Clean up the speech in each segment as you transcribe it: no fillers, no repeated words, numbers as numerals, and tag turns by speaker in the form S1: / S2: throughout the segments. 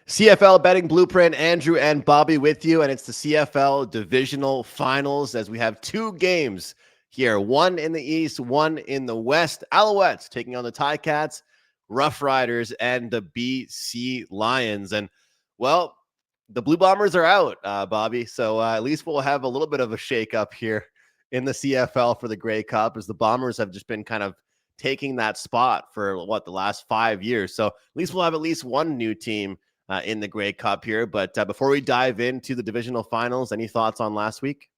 S1: CFL Betting Blueprint, Andrew and Bobby with you, and it's the CFL Divisional Finals as we have two games here, one in the East, one in the West. Alouettes taking on the Ticats, Rough Riders, and the BC Lions. And, well, the Blue Bombers are out, Bobby, so at least we'll have a little bit of a shake-up here in the CFL for the Grey Cup as the Bombers have just been kind of taking that spot for, the last 5 years. So at least we'll have at least one new team in the Grey Cup here. But before we dive into the divisional finals, any thoughts on last week?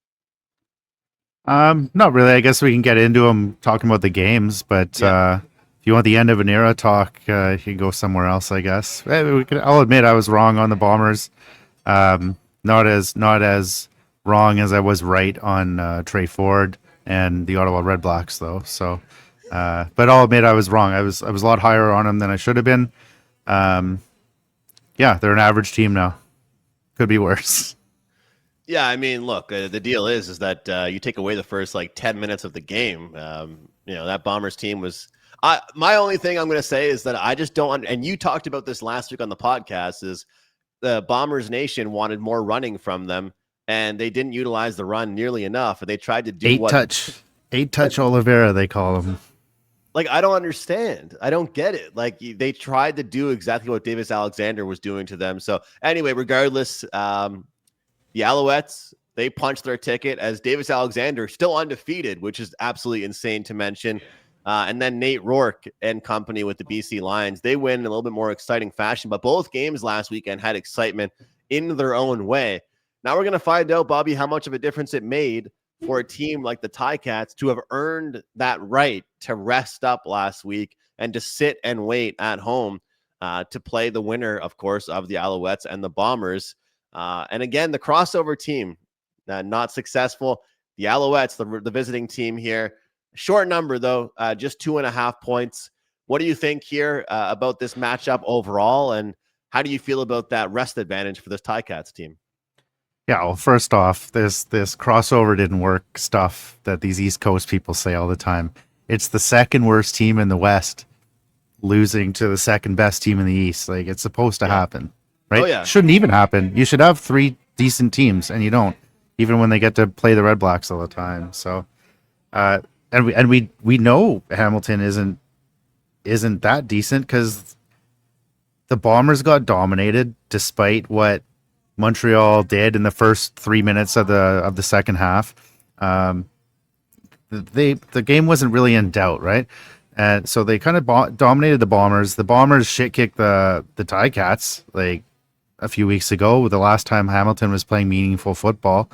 S2: Not really. I guess we can get into them talking about the games, but if you want the end of an era talk, you can go somewhere else, I guess. I'll admit I was wrong on the Bombers. Not as wrong as I was right on Trey Ford and the Ottawa Red Blacks, though. So, but I'll admit I was wrong. I was a lot higher on them than I should have been. Yeah, they're an average team now. Could be worse.
S1: Yeah, I mean, look, the deal is that you take away the first 10 minutes of the game. That Bombers team was. My only thing I'm going to say is that I just don't. And you talked about this last week on the podcast. Is the Bombers Nation wanted more running from them, and they didn't utilize the run nearly enough. And they tried to do
S2: eight touch Oliveira, they call him.
S1: I don't understand. I don't get it. They tried to do exactly what Davis Alexander was doing to them. So anyway, regardless, the Alouettes, they punched their ticket as Davis Alexander still undefeated, which is absolutely insane to mention. And then Nate Rourke and company with the BC Lions, they win in a little bit more exciting fashion. But both games last weekend had excitement in their own way. Now we're going to find out, Bobby, how much of a difference it made for a team like the Ticats to have earned that right to rest up last week and to sit and wait at home to play the winner, of course, of the Alouettes and the Bombers. And again, the crossover team, not successful. The Alouettes, the visiting team here, short number though, just 2.5 points. What do you think here about this matchup overall? And how do you feel about that rest advantage for this Ticats team?
S2: Yeah, well, first off, this crossover didn't work stuff that these East Coast people say all the time. It's the second worst team in the West losing to the second best team in the East. It's supposed to happen, right?
S1: Oh, yeah.
S2: Shouldn't even happen. You should have three decent teams, and you don't, even when they get to play the Red Blacks all the time. So, and we know Hamilton isn't that decent because the Bombers got dominated despite what Montreal did in the first 3 minutes of the second half. The game wasn't really in doubt, right? And so they kind of dominated the Bombers. The Bombers shit kicked the Ticats a few weeks ago, the last time Hamilton was playing meaningful football.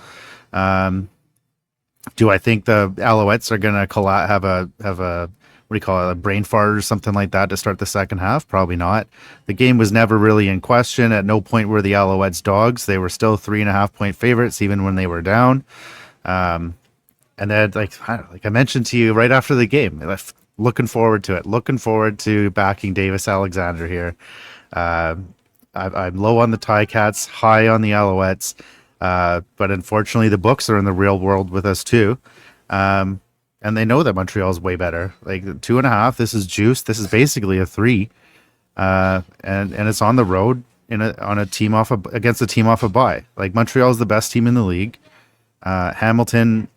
S2: Do I think the Alouettes are gonna have a what do you call it, a brain fart or something like that to start the second half? Probably not. The game was never really in question. At no point were the Alouettes dogs. They were still 3.5 point favorites, even when they were down. And then, like I mentioned to you right after the game, looking forward to it. Looking forward to backing Davis Alexander here. I'm low on the Ticats, high on the Alouettes. But unfortunately, the books are in the real world with us too. And they know that Montreal is way better. 2.5, this is juice. This is basically a 3, and it's on the road on a team against a team off a bye. Montreal is the best team in the league. Hamilton,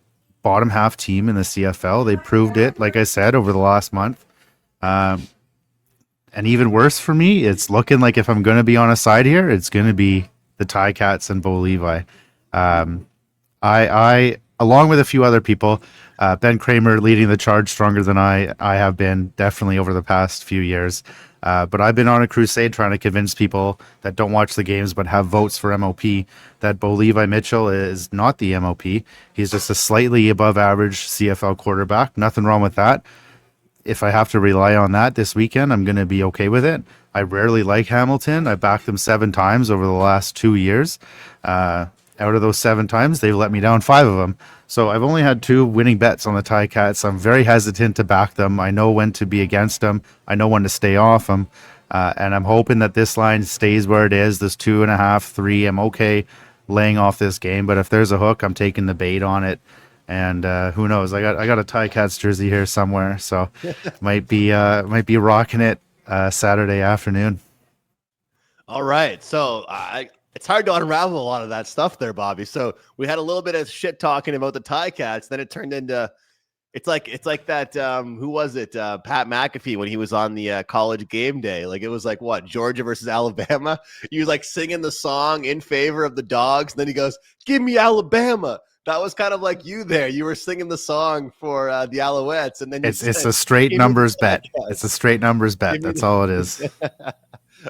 S2: bottom half team in the CFL. They proved it, like I said, over the last month. And even worse for me, it's looking like if I'm going to be on a side here, it's going to be the Ticats and Bo Levi. I along with a few other people. Ben Kramer leading the charge stronger than I have been definitely over the past few years. But I've been on a crusade trying to convince people that don't watch the games but have votes for MOP that Bo Levi Mitchell is not the MOP. He's just a slightly above average CFL quarterback. Nothing wrong with that. If I have to rely on that this weekend, I'm going to be okay with it. I rarely like Hamilton. I backed them 7 times over the last 2 years. Out of those 7 times, they've let me down 5 of them. So I've only had 2 winning bets on the Ticats. I'm very hesitant to back them. I know when to be against them. I know when to stay off them. And I'm hoping that this line stays where it is, this 2.5, 3. I'm okay laying off this game. But if there's a hook, I'm taking the bait on it. And who knows? I got a Ticats jersey here somewhere, so might be rocking it Saturday afternoon.
S1: All right. So it's hard to unravel a lot of that stuff there, Bobby. So we had a little bit of shit talking about the Ticats. Then it turned into it's like that. Who was it? Pat McAfee when he was on the college game day. Like it was like what Georgia versus Alabama. He was like singing the song in favor of the Dogs. And then he goes, "Give me Alabama." That was kind of like you there. You were singing the song for the Alouettes, and then you
S2: It's
S1: said,
S2: a straight
S1: "Give me the
S2: numbers bet. It's a
S1: Ticats."
S2: straight numbers bet.
S1: Give me
S2: That's all it is.
S1: the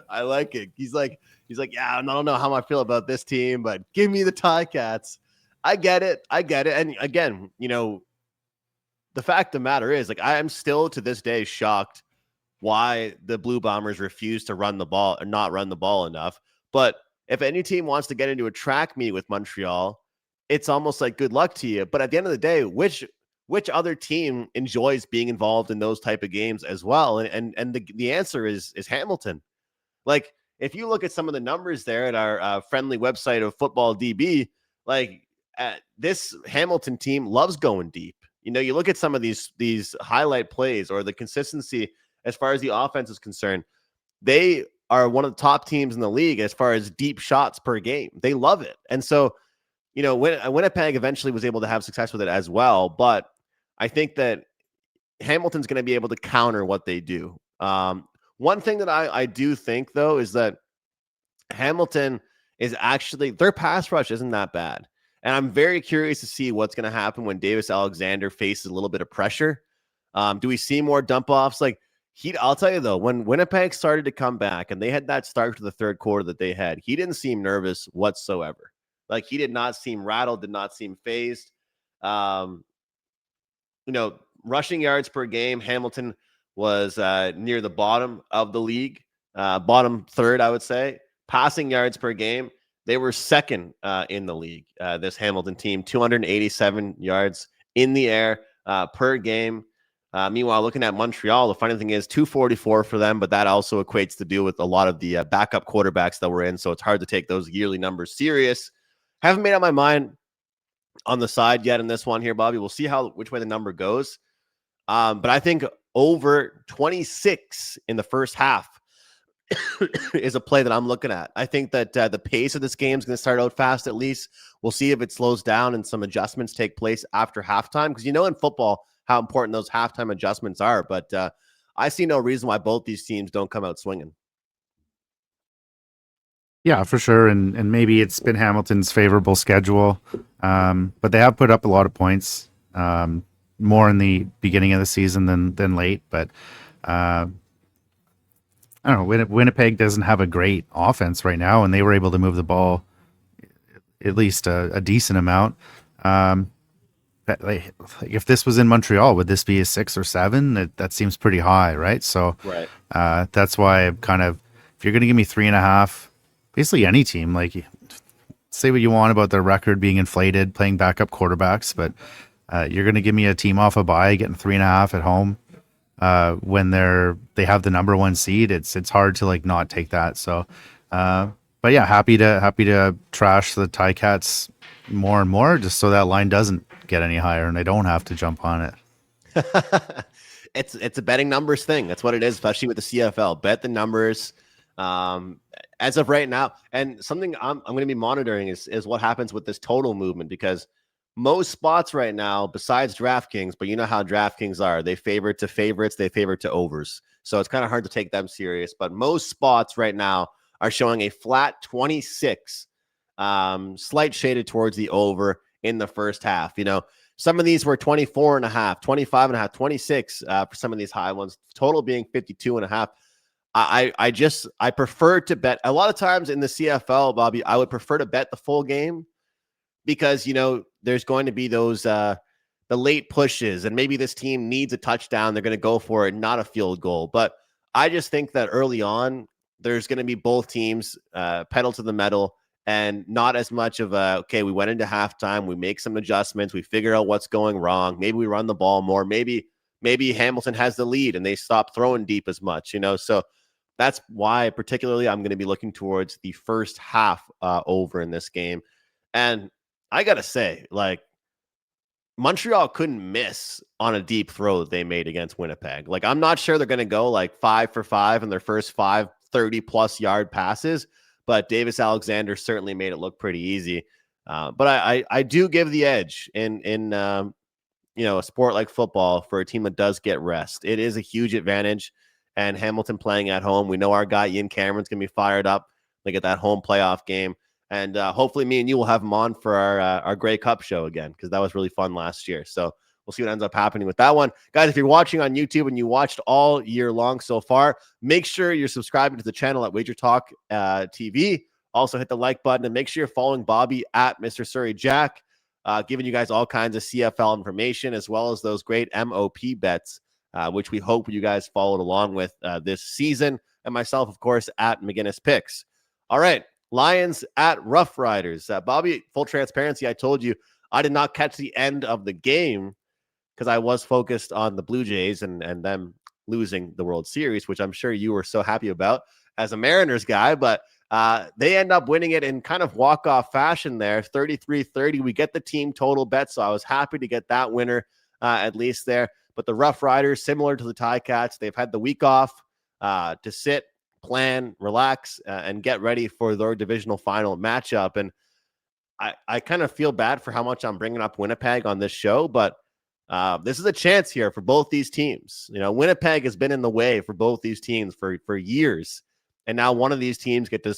S1: I like it. He's like, yeah, I don't know how I feel about this team, but give me the Ticats. I get it. I get it. And again, the fact of the matter is, like, I am still to this day shocked why the Blue Bombers refuse to run the ball or not run the ball enough. But if any team wants to get into a track meet with Montreal, it's almost like good luck to you. But at the end of the day, which other team enjoys being involved in those type of games as well? And the answer is Hamilton. Like, if you look at some of the numbers there at our friendly website of Football DB, like this Hamilton team loves going deep. You look at some of these highlight plays or the consistency as far as the offense is concerned. They are one of the top teams in the league as far as deep shots per game. They love it, and so Winnipeg eventually was able to have success with it as well. But I think that Hamilton's going to be able to counter what they do. One thing that I do think, though, is that Hamilton is actually their pass rush isn't that bad. And I'm very curious to see what's going to happen when Davis Alexander faces a little bit of pressure. Do we see more dump offs? Like I'll tell you though, when Winnipeg started to come back and they had that start to the third quarter that they had, he didn't seem nervous whatsoever. Like he did not seem rattled, did not seem phased. Um, Rushing yards per game, Hamilton was near the bottom of the league, bottom third, I would say. Passing yards per game, they were second in the league. This Hamilton team, 287 yards in the air per game. Meanwhile, looking at Montreal, the funny thing is 244 for them, but that also equates to do with a lot of the backup quarterbacks that were in. So it's hard to take those yearly numbers serious. Haven't made up my mind on the side yet in this one here, Bobby. We'll see which way the number goes. But I think over 26 in the first half is a play that I'm looking at. I think that the pace of this game is going to start out fast at least. We'll see if it slows down and some adjustments take place after halftime. Because in football how important those halftime adjustments are. But I see no reason why both these teams don't come out swinging.
S2: Yeah, for sure. And maybe it's been Hamilton's favorable schedule. But they have put up a lot of points. More in the beginning of the season than late. But I don't know. Winnipeg doesn't have a great offense right now, and they were able to move the ball at least a decent amount. If this was in Montreal, would this be a 6 or 7? That seems pretty high, right? So
S1: right.
S2: That's why I'm kind of, if you're going to give me 3.5, basically any team, like say what you want about their record being inflated, playing backup quarterbacks, but you're going to give me a team off a bye getting 3.5 at home when they have the number 1 seed. It's hard to like not take that. So, but yeah, happy to trash the Ticats more and more, just so that line doesn't get any higher and I don't have to jump on it.
S1: It's a betting numbers thing. That's what it is, especially with the CFL. Bet the numbers. As of right now, and something I'm going to be monitoring is what happens with this total movement, because most spots right now, besides DraftKings, but you know how DraftKings are, they favor to favorites, they favor to overs. So it's kind of hard to take them serious. But most spots right now are showing a flat 26, slight shaded towards the over in the first half. Some of these were 24.5, 25.5, 26 for some of these high ones, total being 52.5. I prefer to bet a lot of times in the CFL, Bobby. I would prefer to bet the full game because there's going to be those the late pushes, and maybe this team needs a touchdown. They're going to go for it, not a field goal. But I just think that early on, there's going to be both teams pedal to the metal, and not as much of okay, we went into halftime, we make some adjustments, we figure out what's going wrong. Maybe we run the ball more. Maybe Hamilton has the lead and they stop throwing deep as much. So that's why particularly I'm going to be looking towards the first half over in this game. And I got to say, like, Montreal couldn't miss on a deep throw that they made against Winnipeg. Like, I'm not sure they're going to go like 5 for 5 in their first 5 30+ yard passes, but Davis Alexander certainly made it look pretty easy. But I do give the edge in a sport like football for a team that does get rest. It is a huge advantage. And Hamilton playing at home, we know our guy Ian Cameron's gonna be fired up. They get that home playoff game. And hopefully me and you will have him on for our Grey Cup show again, because that was really fun last year. So we'll see what ends up happening with that one. Guys, if you're watching on YouTube and you watched all year long so far, make sure you're subscribing to the channel at Wager Talk TV. Also hit the like button and make sure you're following Bobby at Mr. Surrey Jack, giving you guys all kinds of CFL information as well as those great MOP bets, which we hope you guys followed along with this season. And myself, of course, at McInnis Picks. All right. Lions at Rough Riders. Bobby, full transparency, I told you I did not catch the end of the game because I was focused on the Blue Jays and them losing the World Series, which I'm sure you were so happy about as a Mariners guy. But they end up winning it in kind of walk-off fashion there, 33-30. We get the team total bet, so I was happy to get that winner at least there. But the Rough Riders, similar to the Ticats, they've had the week off to sit, plan, relax, and get ready for their divisional final matchup. And I kind of feel bad for how much I'm bringing up Winnipeg on this show, but this is a chance here for both these teams. Winnipeg has been in the way for both these teams for years, and now one of these teams get to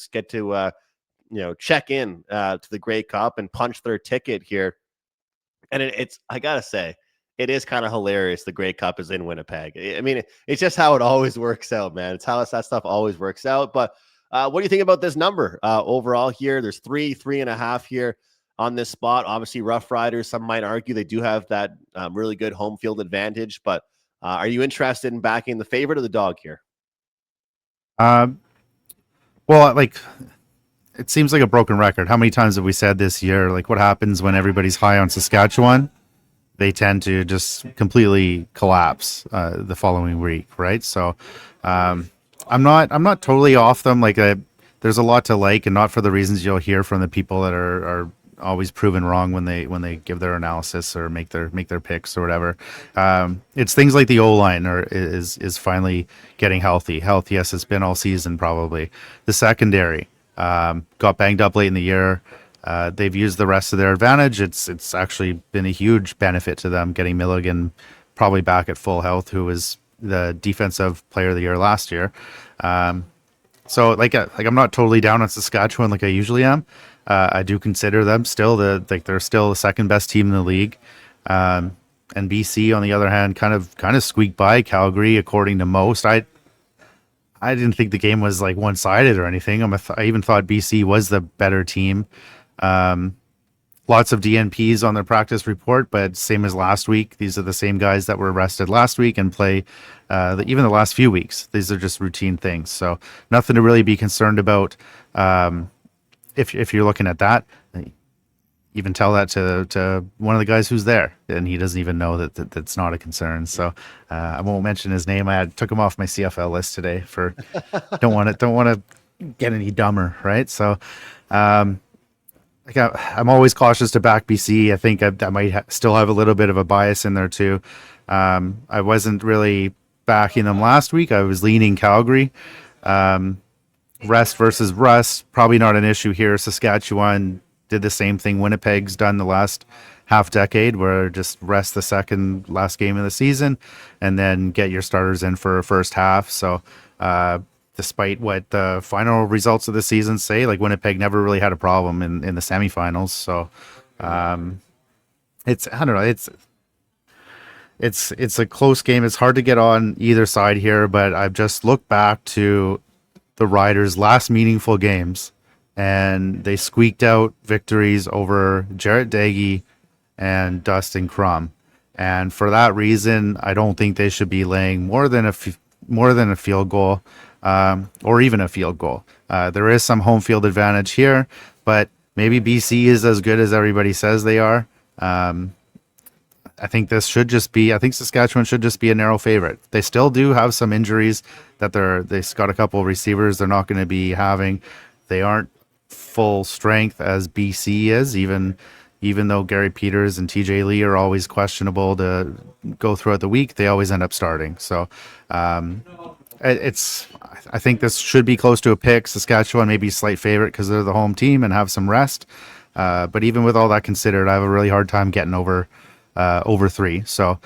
S1: check in to the Grey Cup and punch their ticket here. And it's I gotta say, it is kind of hilarious. The Grey Cup is in Winnipeg. I mean, it's just how it always works out, man. It's how that stuff always works out. But what do you think about this number overall here? There's 3.5 here on this spot. Obviously, Rough Riders, some might argue they do have that really good home field advantage. But are you interested in backing the favorite or the dog here?
S2: Well, it seems like a broken record. How many times have we said this year, like what happens when everybody's high on Saskatchewan? They tend to just completely collapse the following week, right? So I'm not totally off them. Like there's a lot to like, and not for the reasons you'll hear from the people that are always proven wrong when they give their analysis or make their picks or whatever. It's things like the O-line is finally getting healthy. Yes, it's been all season probably. The secondary got banged up late in the year. They've used the rest of their advantage. It's actually been a huge benefit to them getting Milligan probably back at full health, who was the defensive player of the year last year. So I'm not totally down on Saskatchewan like I usually am. I do consider them still they're still the second best team in the league. And BC on the other hand kind of squeaked by Calgary according to most. I didn't think the game was like one-sided or anything. I even thought BC was the better team. Lots of DNPs on their practice report, but same as last week. These are the same guys that were arrested last week and play even the last few weeks. These are just routine things. So nothing to really be concerned about. If you're looking at that, even tell that to one of the guys who's there, and he doesn't even know that that's not a concern. So I won't mention his name. I took him off my CFL list today for don't want to get any dumber, right? So I'm always cautious to back BC. I think I might still have a little bit of a bias in there too. I wasn't really backing them last week. I was leaning Calgary. Rest versus rust, probably not an issue here. Saskatchewan did the same thing Winnipeg's done the last half decade, where just rest the second last game of the season and then get your starters in for a first half. So despite what the final results of the season say, like Winnipeg never really had a problem in the semifinals. So I don't know, it's a close game. It's hard to get on either side here, but I've just looked back to the Riders' last meaningful games, and they squeaked out victories over Jarrett Daggy and Dustin Crum. And for that reason, I don't think they should be laying more than a field goal, or even a field goal. There is some home field advantage here, but maybe BC is as good as everybody says they are. I think Saskatchewan should just be a narrow favorite. They still do have some injuries that they've got a couple of receivers they're not going to be having. They aren't full strength as BC is, even though Gary Peters and TJ Lee are always questionable to go throughout the week, they always end up starting. So It's I think this should be close to a pick. Saskatchewan may be slight favorite because they're the home team and have some rest. But even with all that considered, I have a really hard time getting over 3. So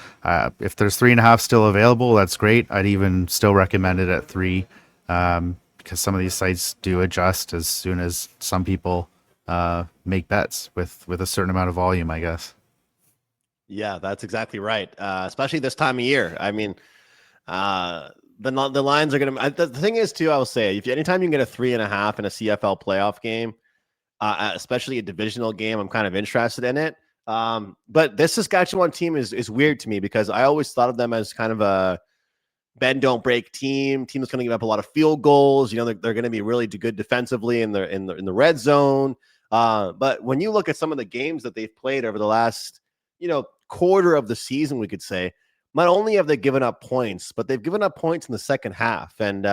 S2: if there's 3.5 still available, that's great. I'd even still recommend it at 3, because some of these sites do adjust as soon as some people make bets with a certain amount of volume, I guess.
S1: Yeah, that's exactly right. Especially this time of year. I mean, the lines are going to. The thing is, too, I will say, if anytime you can get a 3.5 in a CFL playoff game, especially a divisional game, I'm kind of interested in it. But this Saskatchewan team is weird to me because I always thought of them as kind of a bend don't break team that's going to give up a lot of field goals. You know, they're going to be really good defensively in the red zone. But when you look at some of the games that they've played over the last, quarter of the season, we could say, not only have they given up points, but they've given up points in the second half. And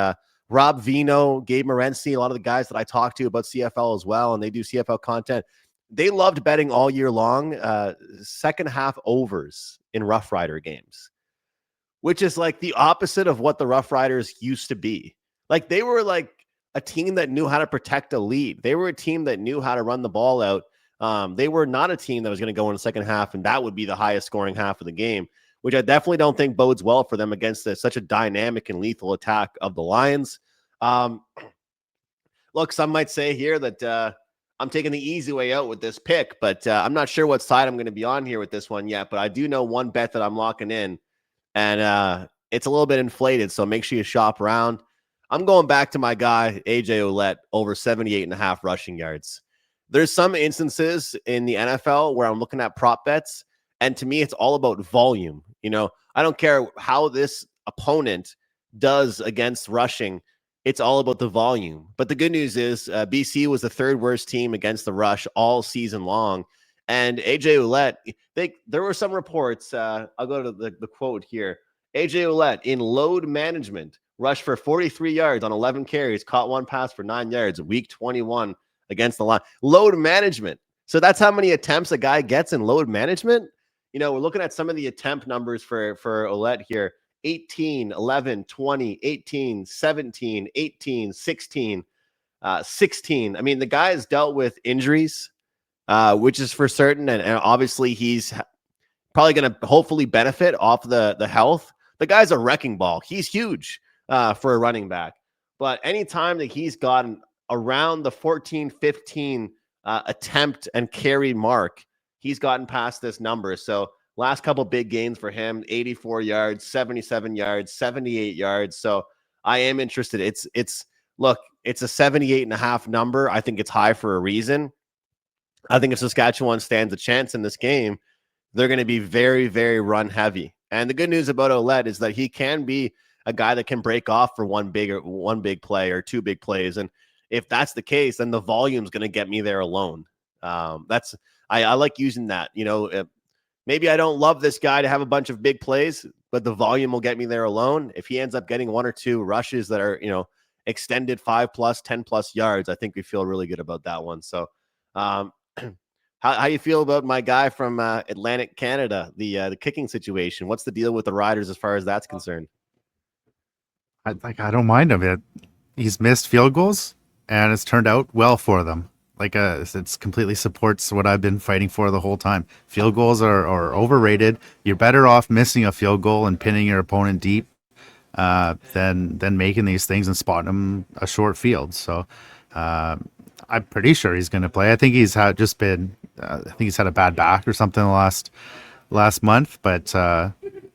S1: Rob Vino, Gabe Morency, a lot of the guys that I talk to about CFL as well, and they do CFL content, they loved betting all year long second half overs in Rough Rider games, which is like the opposite of what the Rough Riders used to be. Like they were like a team that knew how to protect a lead. They were a team that knew how to run the ball out. They were not a team that was going to go in the second half, and that would be the highest scoring half of the game, which I definitely don't think bodes well for them against such a dynamic and lethal attack of the Lions. Look, some might say here that I'm taking the easy way out with this pick, but I'm not sure what side I'm going to be on here with this one yet. But I do know one bet that I'm locking in, and it's a little bit inflated, so make sure you shop around. I'm going back to my guy, AJ Ouellette, over 78.5 rushing yards. There's some instances in the NFL where I'm looking at prop bets, and to me, it's all about volume. I don't care how this opponent does against rushing. It's all about the volume. But the good news is BC was the third worst team against the rush all season long. And AJ Ouellette, there were some reports. I'll go to the quote here. AJ Ouellette in load management rushed for 43 yards on 11 carries, caught one pass for 9 yards, week 21 against the line. Load management. So that's how many attempts a guy gets in load management. We're looking at some of the attempt numbers for Ouellette here. 18, 11, 20, 18, 17, 18, 16, 16. I mean, the guy has dealt with injuries, which is for certain. And obviously, he's probably going to hopefully benefit off the health. The guy's a wrecking ball. He's huge for a running back. But anytime that he's gotten around the 14, 15 attempt and carry mark, he's gotten past this number. So last couple big gains for him, 84 yards, 77 yards, 78 yards. So I am interested. It's a 78.5 number. I think it's high for a reason. I think if Saskatchewan stands a chance in this game, they're going to be very, very run heavy. And the good news about Ouellette is that he can be a guy that can break off for one big play or two big plays. And if that's the case, then the volume is going to get me there alone. I like using that. Maybe I don't love this guy to have a bunch of big plays, but the volume will get me there alone. If he ends up getting one or two rushes that are, extended 5+, 10+ yards, I think we feel really good about that one. So, how you feel about my guy from Atlantic Canada, the kicking situation? What's the deal with the Riders as far as that's concerned?
S2: I don't mind him. He's missed field goals, and it's turned out well for them. It's completely supports what I've been fighting for the whole time. Field goals are overrated. You're better off missing a field goal and pinning your opponent deep than making these things and spotting them a short field. So I'm pretty sure he's going to play. I think he's had a bad back or something last month, but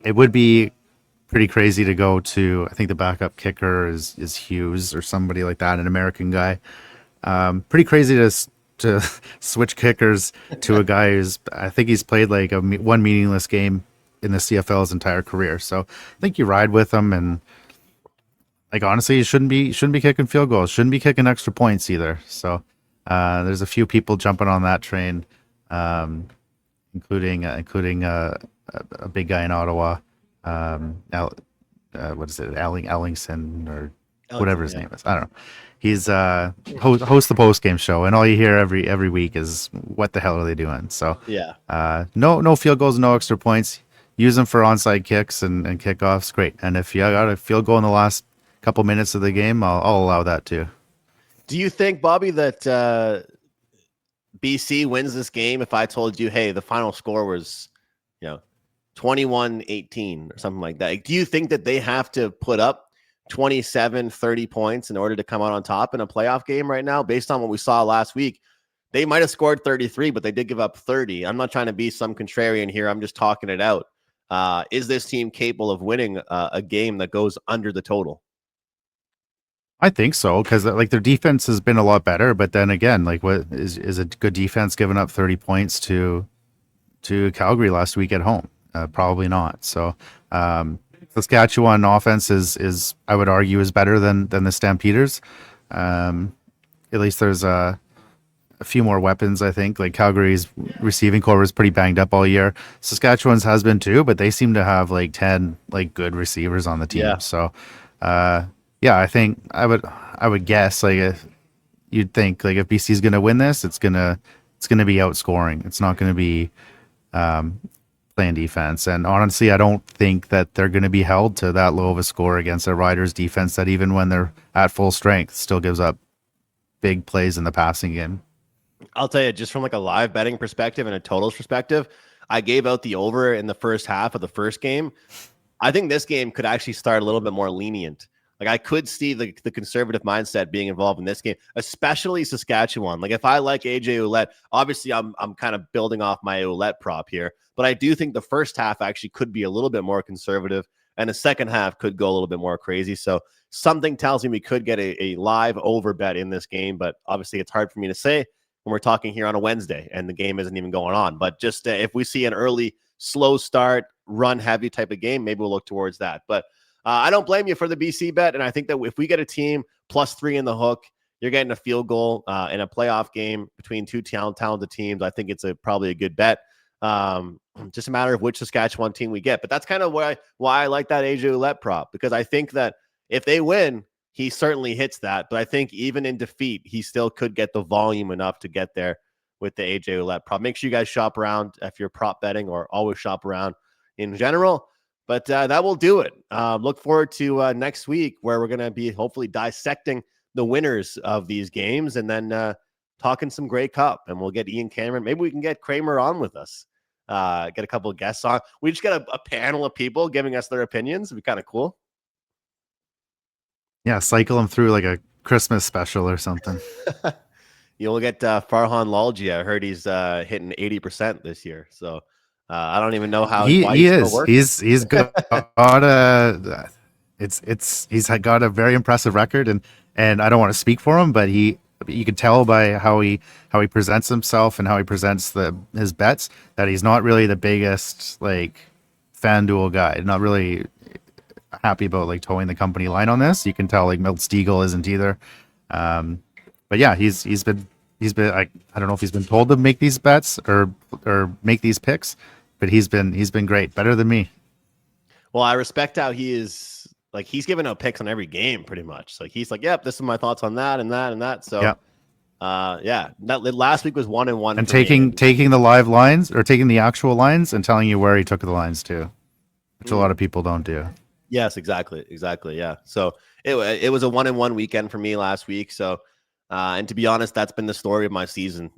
S2: it would be pretty crazy to go to. I think the backup kicker is Hughes or somebody like that, an American guy. Pretty crazy to switch kickers to a guy I think he's played like one meaningless game in the CFL his entire career. So I think you ride with him, and honestly, you shouldn't be kicking field goals, shouldn't be kicking extra points either. So there's a few people jumping on that train, including a big guy in Ottawa, what is it, Ellingson or whatever his name is. I don't know. He's host the post game show, and all you hear every week is what the hell are they doing? So no field goals, no extra points. Use them for onside kicks and kickoffs. Great. And if you got a field goal in the last couple minutes of the game, I'll allow that too.
S1: Do you think, Bobby, that BC wins this game if I told you, hey, the final score was, 21-18 or something like that? Do you think that they have to put up 27, 30 points in order to come out on top in a playoff game right now? Based on what we saw last week, they might have scored 33, but they did give up 30. I'm not trying to be some contrarian here. I'm just talking it out. Is this team capable of winning a game that goes under the total?
S2: I think so, because like their defense has been a lot better, but then again, like what is a good defense giving up 30 points to Calgary last week at home? Probably not. So Saskatchewan offense is I would argue is better than the Stampeders. At least there's a few more weapons. I think like Calgary's receiving core was pretty banged up all year. Saskatchewan's has been too, but they seem to have like 10 like good receivers on the team.
S1: Yeah.
S2: So yeah, I think I would guess like if you'd think like if BC's going to win this, it's gonna be outscoring. It's not going to be playing defense. And honestly, I don't think that they're going to be held to that low of a score against a Riders defense that even when they're at full strength still gives up big plays in the passing game.
S1: I'll tell you, just from like a live betting perspective and a totals perspective, I gave out the over in the first half of the first game. I think this game could actually start a little bit more lenient. Like I could see the conservative mindset being involved in this game, especially Saskatchewan. Like if I like AJ Ouellette, obviously I'm kind of building off my Ouellette prop here, but I do think the first half actually could be a little bit more conservative and the second half could go a little bit more crazy. So something tells me we could get a live over bet in this game, but obviously it's hard for me to say when we're talking here on a Wednesday and the game isn't even going on. But just if we see an early slow start, run heavy type of game, maybe we'll look towards that. But I don't blame you for the BC bet. And I think that if we get a team +3 in the hook, you're getting a field goal in a playoff game between two talented teams. I think it's probably a good bet. Just a matter of which Saskatchewan team we get. But that's kind of why I like that AJ Ouellette prop, because I think that if they win, he certainly hits that. But I think even in defeat, he still could get the volume enough to get there with the AJ Ouellette prop. Make sure you guys shop around if you're prop betting, or always shop around in general. But that will do it. Look forward to next week, where we're going to be hopefully dissecting the winners of these games and then talking some Grey Cup. And we'll get Ian Cameron. Maybe we can get Kramer on with us. Get a couple of guests on. We just get a panel of people giving us their opinions. It'd be kind of cool.
S2: Yeah, cycle them through like a Christmas special or something.
S1: You'll get Farhan Lalji. I heard he's hitting 80% this year. So I don't even know how
S2: he is. He's got he's got a very impressive record, and I don't want to speak for him, but you can tell by how he presents himself and how he presents his bets that he's not really the biggest like FanDuel guy. Not really happy about like towing the company line on this. You can tell like Milt Stiegel isn't either. But yeah, he's been I don't know if he's been told to make these bets or make these picks, but he's been great, better than me.
S1: Well, I respect how he is. Like he's giving out picks on every game pretty much. Like he's like, yep, this is my thoughts on that and that and that. So yeah, that last week was 1-1.
S2: And taking the live lines or taking the actual lines and telling you where he took the lines to, which a lot of people don't do.
S1: Yes, exactly. Yeah. So it was a 1-1 weekend for me last week. So and to be honest, that's been the story of my season.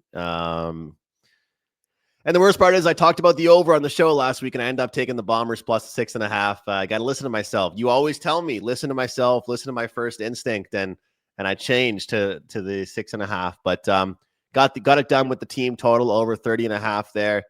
S1: And the worst part is I talked about the over on the show last week and I ended up taking the Bombers +6.5. I got to listen to myself. You always tell me, listen to myself, listen to my first instinct. And I changed to the 6.5, but got it done with the team total over 30.5 there.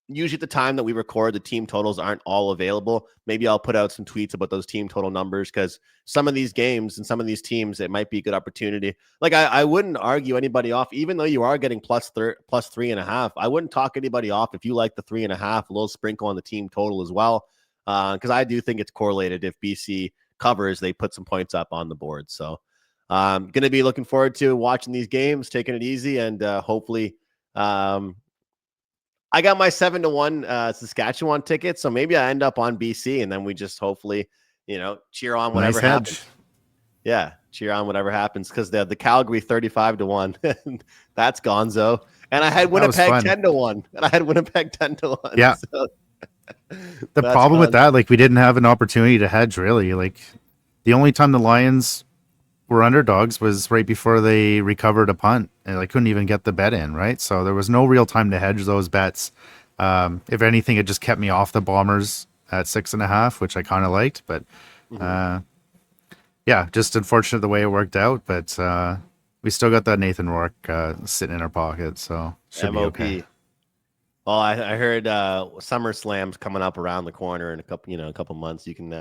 S1: Usually at the time that we record, the team totals aren't all available. Maybe I'll put out some tweets about those team total numbers, because some of these games and some of these teams, it might be a good opportunity. Like I wouldn't argue anybody off, even though you are getting +3.5. I wouldn't talk anybody off if you like the 3.5, a little sprinkle on the team total as well. Because I do think it's correlated. If BC covers, they put some points up on the board. So I'm going to be looking forward to watching these games, taking it easy, and hopefully I got my 7-1 Saskatchewan ticket, so maybe I end up on BC, and then we just hopefully, cheer on whatever happens. Yeah, cheer on whatever happens, because the Calgary 35-1, that's gonzo. And I had Winnipeg 10-1, and I had Winnipeg 10-1.
S2: Yeah.
S1: So
S2: the problem with that, like we didn't have an opportunity to hedge really. Like The only time the Lions were underdogs was right before they recovered a punt, and I couldn't even get the bet in, right? So there was no real time to hedge those bets. If anything, it just kept me off the Bombers at 6.5, which I kind of liked. But yeah, just unfortunate the way it worked out. But we still got that Nathan Rourke sitting in our pocket, so should
S1: MOP.
S2: be okay.
S1: Well, I heard SummerSlam's coming up around the corner in a couple months. You can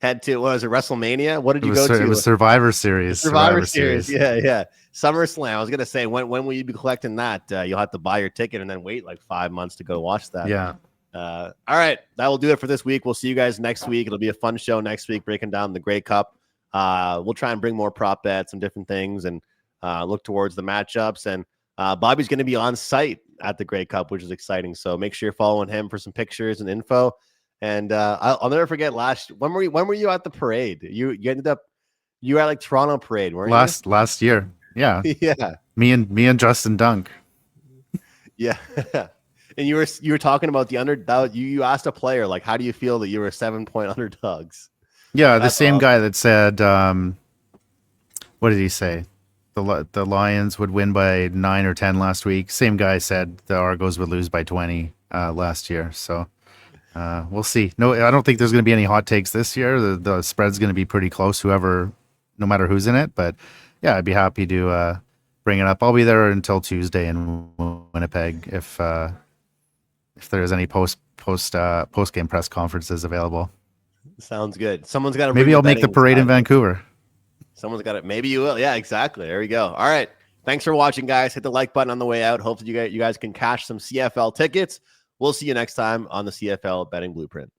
S1: head to, what was it, WrestleMania? What did you go to?
S2: It was Survivor Series.
S1: Survivor Series. Yeah. SummerSlam. I was gonna say, when will you be collecting that? You'll have to buy your ticket and then wait like 5 months to go watch that.
S2: Yeah.
S1: All right, that will do it for this week. We'll see you guys next week. It'll be a fun show next week, breaking down the Grey Cup. We'll try and bring more prop bets and different things, and look towards the matchups. And Bobby's going to be on site at the Grey Cup, which is exciting. So make sure you're following him for some pictures and info. And I'll never forget when were you at the parade? You were at like Toronto parade, weren't you?
S2: Last year. Yeah.
S1: Yeah.
S2: Me and Justin Dunk.
S1: Yeah. And you were talking about you asked a player, like, how do you feel that you were 7-point underdogs?
S2: Yeah, the same guy that said, what did he say? The Lions would win by 9 or 10 last week. Same guy said the Argos would lose by 20 last year. So we'll see. No, I don't think there's going to be any hot takes this year. The spread's going to be pretty close, no matter who's in it. But yeah, I'd be happy to bring it up. I'll be there until Tuesday in Winnipeg if there's any post game press conferences available.
S1: Sounds good. Someone's got to.
S2: Maybe I'll make the parade in Vancouver.
S1: Someone's got it. Maybe you will. Yeah, exactly. There we go. All right. Thanks for watching, guys. Hit the like button on the way out. Hopefully you guys can cash some CFL tickets. We'll see you next time on the CFL Betting Blueprint.